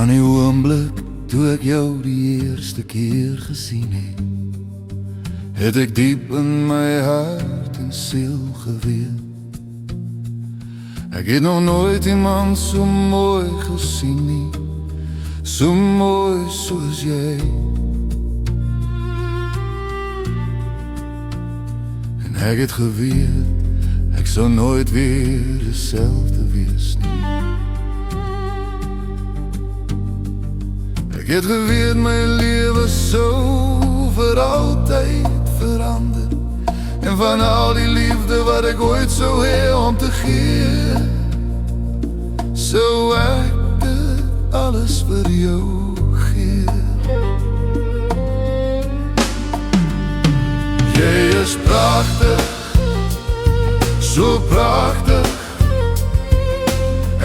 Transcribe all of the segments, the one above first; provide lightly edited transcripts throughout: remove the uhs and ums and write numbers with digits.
Van die oomblik toe ek jou die eerste keer gesien het ek diep in my hart en siel geweet. Ek het nog nooit iemand so mooi gesien nie, so mooi soos jy. En ek het geweet, ek sou nooit weer dezelfde wees nie. Ek het geweet my lewe sou vir altyd verander, en van al die liefde wat ek ooit sou hê om te gee, sou ek dit alles vir jou gee. Jy is pragtig, so pragtig.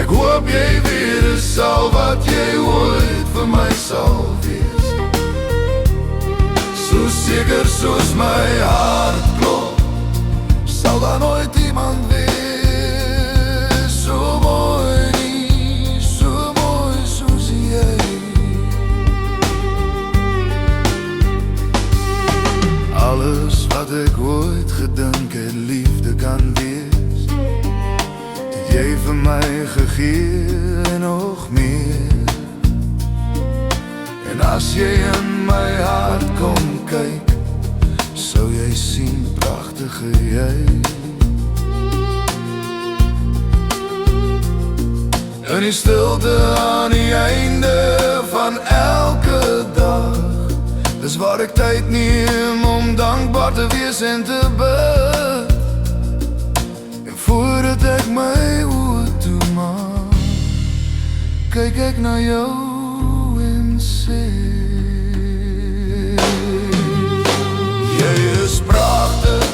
Ek hoop jy weer is al wat jy ooit vir my sal wees. So seker soos my hart klop, sal daar nooit iemand wees so mooi nie, so mooi soos jy. Alles wat ek ooit gedink het liefde kan wees, het jy vir my gegee en nog meer. En as jy in my hart kom kyk, sou jy sien pragtige jy. In die stilte aan die einde van elke dag, dis waar ek tyd neem om dankbaar te wees en te bid. En voordat ek my oë toemaak, kyk ek na jou en sê, jy is pragtig,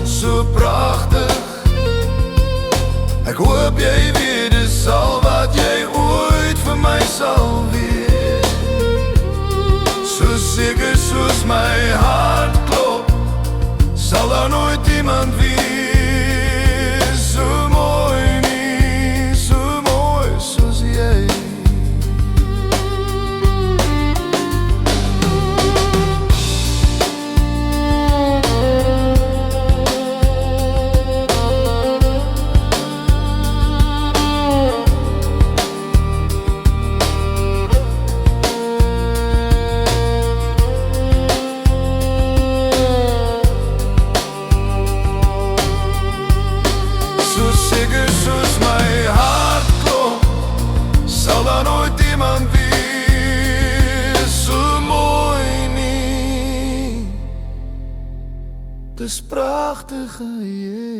so pragtig. Ek hoop jy weet dis al wat jy ooit vir my sal wees. So seker soos my hart klop, sal daar nooit iemand wees so mooi nie, so mooi soos jy. Seker soos my hart klop, sal daar nooit iemand wees so mooi nie. Dis pragtige jy.